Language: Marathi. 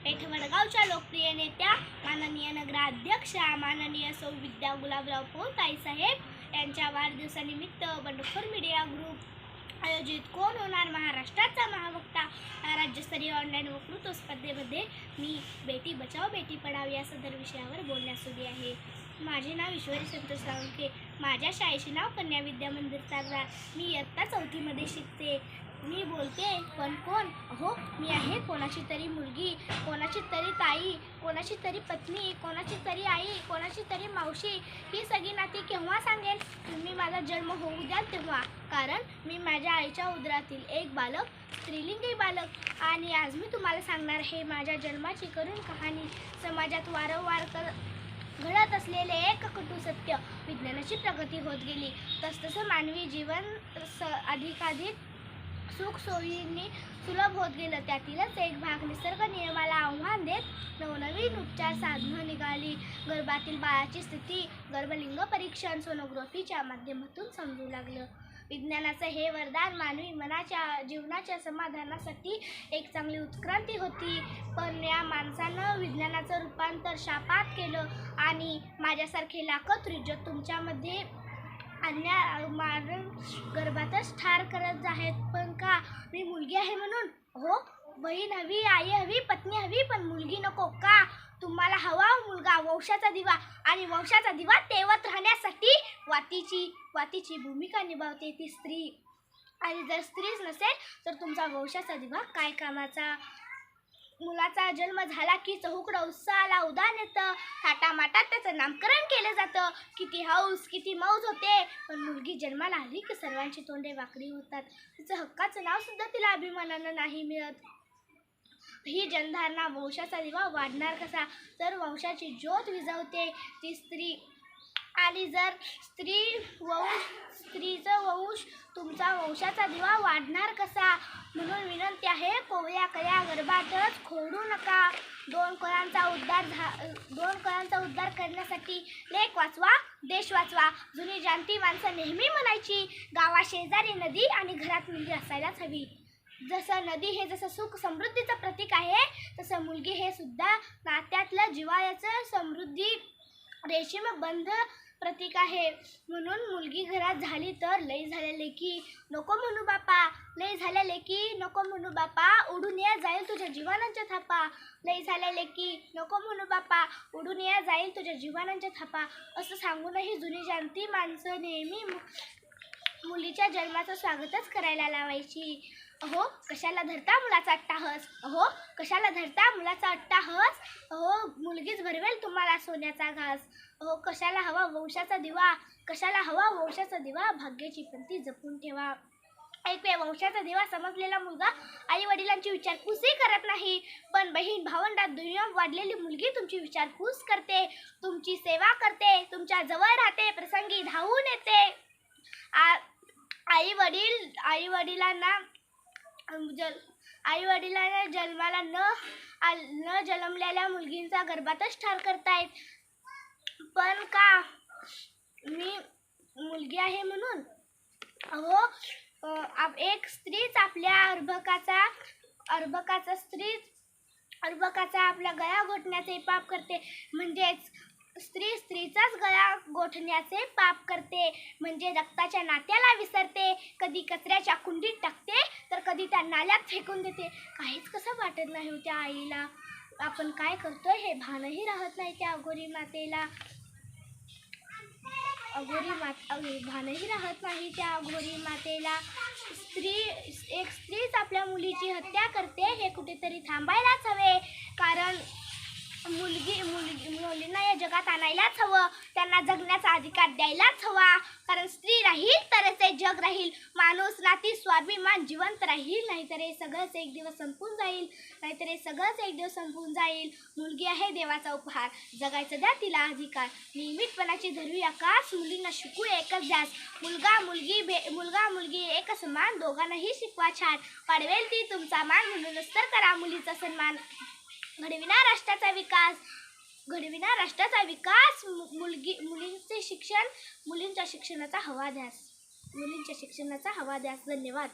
येथे वडगावच्या लोकप्रिय नेत्या माननीय नगराध्यक्षा माननीय सौ विद्या गुलाबराव पोताई साहेब यांच्या वाढदिवसानिमित्त बंडखोर मीडिया ग्रुप आयोजित कोण होणार महाराष्ट्राचा महावक्ता राज्यस्तरीय ऑनलाईन वक्तृत्व स्पर्धेमध्ये मी बेटी बचाओ बेटी पढाओ या सदर विषयावर बोलण्यास उभी आहे। माझे नाव ईश्वरी संतोष साळुंखे। माझ्या शाळेचे नाव कन्या विद्या मंदिर तारदाळ। मी इयत्ता 4थीमध्ये शिकते। मी बोलते पण कोण? अहो मी आहे कोणाची तरी मुलगी, कोणाची तरी ताई, कोणाची तरी पत्नी, कोणाची तरी आई, कोणाची तरी मावशी। ही सगळी नाती केव्हा सांगेन? तुम्ही माझा जन्म होऊ द्याल तेव्हा, कारण मी माझ्या आईच्या उदरातील एक बालक, स्त्रीलिंगी बालक। आणि आज मी तुम्हाला सांगणार आहे माझ्या जन्माची करुण कहाणी। समाजात वारंवार घडत असलेले एक कटू सत्य। विज्ञानाची प्रगती होत गेली तसतसं मानवी जीवन अधिकाधिक सुख सोयींनी सुलभ होत गेलं। त्यातीलच एक भाग निसर्ग नियमाला आव्हान देत नवनवीन उपचार साधनं निघाली। गर्भातील बाळाची स्थिती गर्भलिंग परीक्षण सोनोग्राफीच्या माध्यमातून समजू लागलं। विज्ञानाचं हे वरदान मानवी मनाच्या जीवनाच्या समाधानासाठी एक चांगली उत्क्रांती होती, पण या माणसानं विज्ञानाचं रूपांतर शापात केलं आणि माझ्यासारखे लाखो त्रिजत तुमच्यामध्ये मारून गर्भातच ठार करत आहेत। पण का? मी मुलगी आहे म्हणून? हो, बहीण हवी, आई हवी, पत्नी हवी, पण मुलगी नको का? तुम्हाला हवा मुलगा, वंशाचा दिवा, आणि वंशाचा दिवा तेवत राहण्यासाठी वातीची भूमिका निभावते ती स्त्री। आणि जर स्त्रीच नसेल तर तुमचा वंशाचा दिवा काय कामाचा? मुलाचा जन्म झाला की चहूकडं उत्साहाला उदान येतं, थाटामाटात त्याचं नामकरण केलं जातं। किती हौस किती मौज होते, पण मुलगी जन्माला आली की सर्वांची तोंडे वाकडी होतात। तिचं हक्काचं नाव सुद्धा तिला अभिमानानं नाही मिळत। ही जनधारणा वंशाचा दिवा वाढणार कसा? तर वंशाची ज्योत विझवते ती स्त्री। आणि जर स्त्रीचं वंश तुमचा वंशाचा दिवा वाढणार कसा? म्हणून विनंती आहे, कोवळ्या कळ्या गर्भातच खोडू नका। दोन कळांचा उद्धार करण्यासाठी लेक वाचवा, देश वाचवा। जुनी जाणती माणसं नेहमी म्हणायची, गावाशेजारी नदी आणि घरात मुलगी असायलाच हवी। जसं नदी हे जसं सुख समृद्धीचं प्रतीक आहे, तसं मुलगी हे सुद्धा नात्यातलं जिव्हाळ्याचं समृद्धी रेशीम बंध प्रतीक आहे। म्हणून मुलगी घरात झाली तर लई झाल्या लेकी नको म्हणू बापा, लई झाल्या लेकी नको म्हणू बापा, उडून या जाईल तुझ्या जीवानांच्या थापा। लई झाल्या लेकी नको म्हणू बापा, उडून या जाईल तुझ्या जीवानांच्या थापा। असं सांगूनही जुनी जाणती माणसं नेहमी मुलीच्या जन्माचं स्वागतच करायला लावायची। अहो कशाला धरता मुलाचा अट्टाहस, अहो कशाला धरता मुलाचा अट्टाहस, अहो मुलगीच भरवेल तुम्हाला सोन्याचा घास। अहो कशाला हवा वंशाचा दिवा, कशाला हवा वंशाचा दिवा, भाग्याची पंथी जपून ठेवा। ऐकूया, वंशाचा दिवा समजलेला मुलगा आई वडिलांची विचारपूसही करत नाही, पण बहीण भावंडात दुय्यम वाढलेली मुलगी तुमची विचारपूस करते, तुमची सेवा करते, तुमच्या जवळ राहते, प्रसंगी धावून येते। आई वडिलांना जन्माला न जन्मलेल्या मुलगींचा गर्भातच ठार करतायत। पण का? मी मुलगी आहे म्हणून? अहो एक स्त्रीच आपल्या अर्भकाचा आपल्या गळा घोटण्याचे पाप करते, म्हणजेच स्त्रीचाच गळा गोठण्याचे पाप करते, म्हणजे रक्ताच्या नात्याला विसरते। कधी कचऱ्याच्या कुंडीत टाकते तर कधी त्या नाल्यात फेकून देते। काहीच कसं वाटत नाही त्या आईला, आपण काय करतोय हे भानही राहत नाही त्या अघोरी मातेला। भानही राहत नाही त्या अघोरी मातेला। एक स्त्रीच आपल्या मुलीची हत्या करते हे कुठेतरी थांबायलाच हवे, कारण मुलींना या जगात आणायलाच हवं, त्यांना जगण्याचा अधिकार द्यायलाच हवा। कारण स्त्री राहील तरच हे जग राहील, माणूस नाती स्वाभिमान जिवंत राहील, नाहीतर हे सगळंच एक दिवस संपून जाईल। मुलगी आहे देवाचा उपहार, जगायचं द्या तिला अधिकार। नियमितपणाची धरवी आकाश, मुलींना शिकू एकच ध्यास। मुलगा मुलगी एक समान, दोघांनाही शिकवा छान। वाढवेल ती तुमचा मान, म्हणूनच तर करा मुलीचा सन्मान। घडविना राष्ट्राचा विकास, मुलींचे शिक्षण, मुलींच्या शिक्षणाचा हवा ध्यास। धन्यवाद।